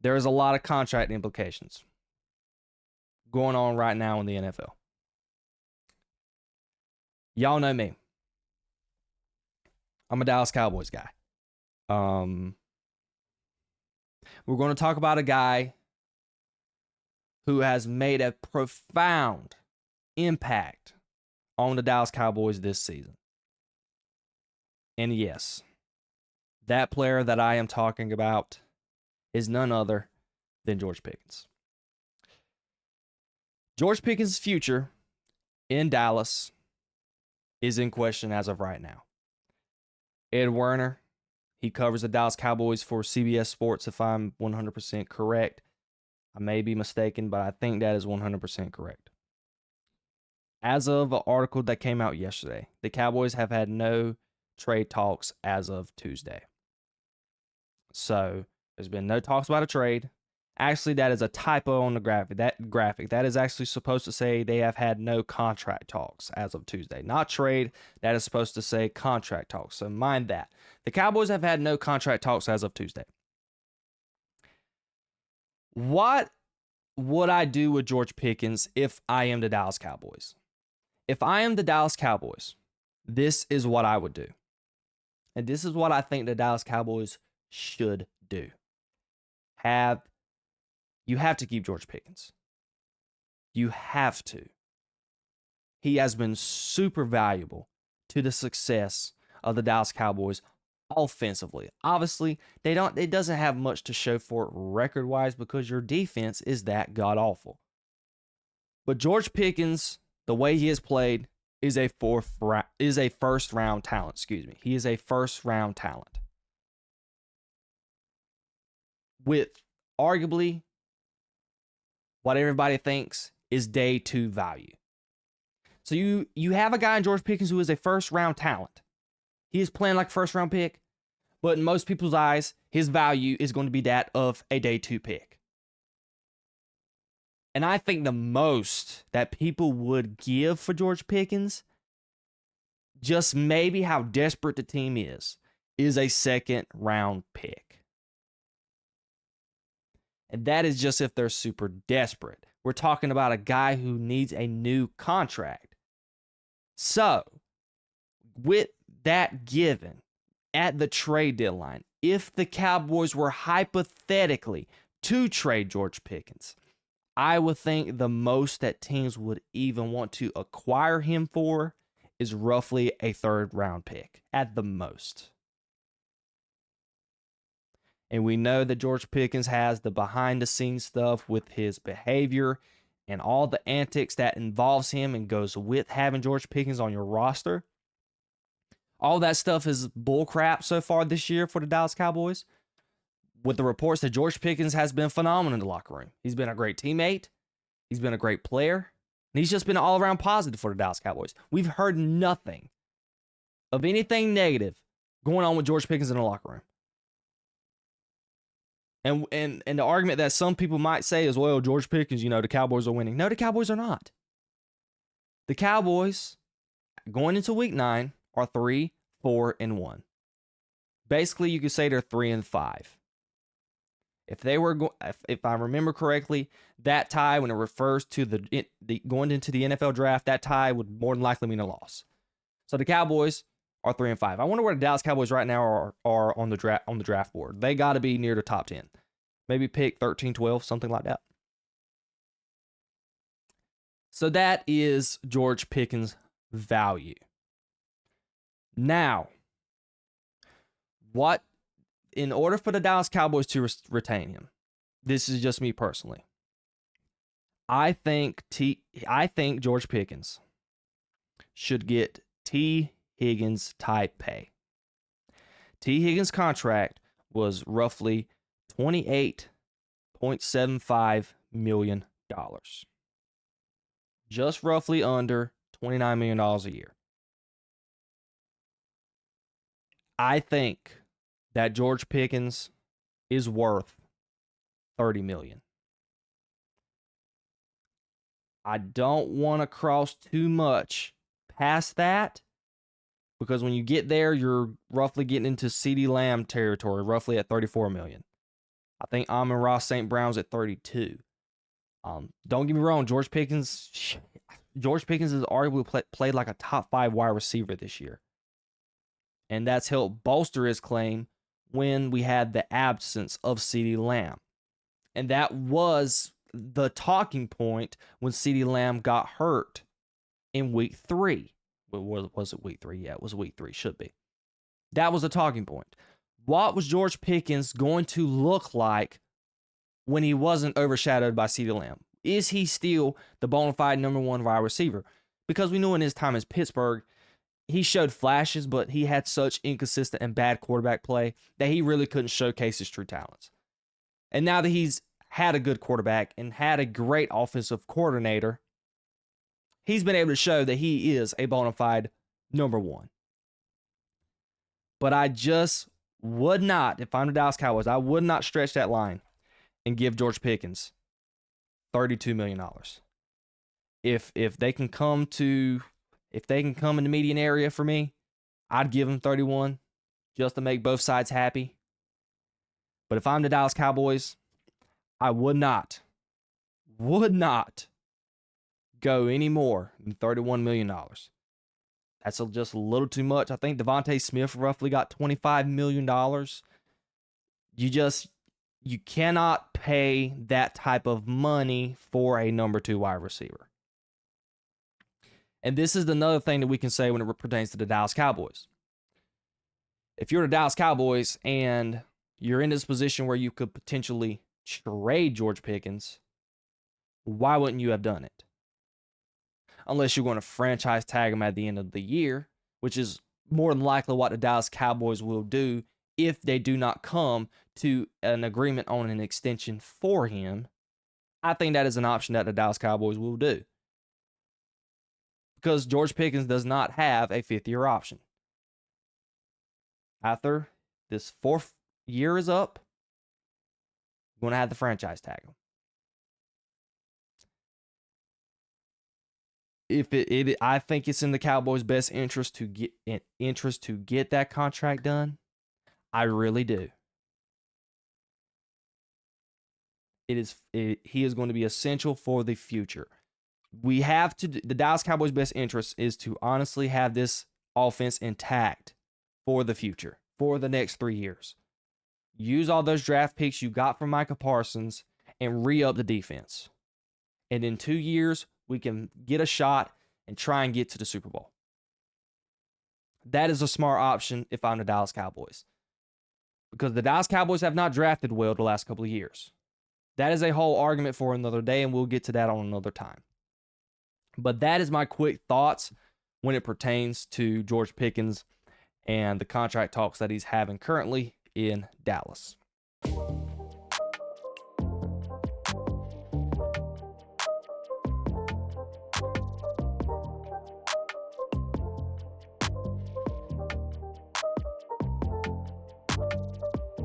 there is a lot of contract implications going on right now in the NFL. Y'all know me. I'm a Dallas Cowboys guy. We're going to talk about a guy who has made a profound impact on the Dallas Cowboys this season. And yes, that player that I am talking about is none other than George Pickens. George Pickens' future in Dallas is in question as of right now. Ed Werner, he covers the Dallas Cowboys for CBS Sports, if I'm 100% correct. I may be mistaken, but I think that is 100% correct. As of an article that came out yesterday, the Cowboys have had no trade talks as of Tuesday. So there's been no talks about a trade. Actually, that is a typo on the graphic. That is actually supposed to say they have had no contract talks as of Tuesday. Not trade. That is supposed to say contract talks. So mind that. The Cowboys have had no contract talks as of Tuesday. What would I do with George Pickens if I am the Dallas Cowboys? If I am the Dallas Cowboys, this is what I would do. And this is what I think the Dallas Cowboys should do. You have to keep George Pickens. You have to. He has been super valuable to the success of the Dallas Cowboys offensively. Obviously, it doesn't have much to show for it record-wise because your defense is that god-awful. But George Pickens, the way he has played, is a first-round talent. He is a first-round talent. With arguably what everybody thinks is day 2 value. So you have a guy in George Pickens who is a first-round talent. He is playing like a first-round pick, but in most people's eyes, his value is going to be that of a day 2 pick. And I think the most that people would give for George Pickens, just maybe how desperate the team is a second-round pick. And that is just if they're super desperate. We're talking about a guy who needs a new contract. So, with that given, at the trade deadline, if the Cowboys were hypothetically to trade George Pickens, I would think the most that teams would even want to acquire him for is roughly a 3rd-round pick, at the most. And we know that George Pickens has the behind-the-scenes stuff with his behavior and all the antics that involves him and goes with having George Pickens on your roster. All that stuff is bullcrap so far this year for the Dallas Cowboys. With the reports that George Pickens has been phenomenal in the locker room. He's been a great teammate. He's been a great player. And he's just been all-around positive for the Dallas Cowboys. We've heard nothing of anything negative going on with George Pickens in the locker room. And the argument that some people might say is, well, George Pickens, the Cowboys are winning. No, the Cowboys are not. The Cowboys, going into week 9, are 3-4-1. Basically, you could say they're 3-5. If I remember correctly, that tie, when it refers to the going into the NFL draft, that tie would more than likely mean a loss. So the Cowboys are 3-5. I wonder where the Dallas Cowboys right now are on the draft board. They got to be near the top 10. Maybe pick 13, 12, something like that. So that is George Pickens' value. Now, in order for the Dallas Cowboys to retain him, this is just me personally. I think George Pickens should get T. Higgins type pay. T. Higgins' contract was roughly $28.75 million. Just roughly under $29 million a year. I think that George Pickens is worth $30 million. I don't want to cross too much past that, because when you get there, you're roughly getting into CeeDee Lamb territory, roughly at $34 million. I think Amon-Ra St. Brown's at 32. Don't get me wrong, George Pickens has arguably played like a top 5 wide receiver this year. And that's helped bolster his claim when we had the absence of CeeDee Lamb. And that was the talking point when CeeDee Lamb got hurt in week 3. Was it week 3? Yeah, it was week 3. Should be. That was the talking point. What was George Pickens going to look like when he wasn't overshadowed by CeeDee Lamb? Is he still the bona fide number 1 wide receiver? Because we knew in his time as Pittsburgh, he showed flashes, but he had such inconsistent and bad quarterback play that he really couldn't showcase his true talents. And now that he's had a good quarterback and had a great offensive coordinator, he's been able to show that he is a bona fide number 1. But I just would not, if I'm the Dallas Cowboys, I would not stretch that line and give George Pickens $32 million. If they can come in the median area for me, I'd give him 31 just to make both sides happy. But if I'm the Dallas Cowboys, I would not go any more than $31 million. That's just a little too much. I think Devontae Smith roughly got $25 million. You cannot pay that type of money for a number 2 wide receiver. And this is another thing that we can say when it pertains to the Dallas Cowboys. If you're the Dallas Cowboys and you're in this position where you could potentially trade George Pickens, why wouldn't you have done it? Unless you're going to franchise tag him at the end of the year, which is more than likely what the Dallas Cowboys will do if they do not come to an agreement on an extension for him. I think that is an option that the Dallas Cowboys will do. Because George Pickens does not have a 5th-year option. After this 4th year is up, you're going to have the franchise tag him. I think it's in the Cowboys' best interest to get that contract done. I really do. He is going to be essential for the future. The Dallas Cowboys' best interest is to honestly have this offense intact for the future, for the next 3 years. Use all those draft picks you got from Micah Parsons and re-up the defense. And in 2 years, we can get a shot and try and get to the Super Bowl. That is a smart option if I'm the Dallas Cowboys. Because the Dallas Cowboys have not drafted well the last couple of years. That is a whole argument for another day, and we'll get to that on another time. But that is my quick thoughts when it pertains to George Pickens and the contract talks that he's having currently in Dallas.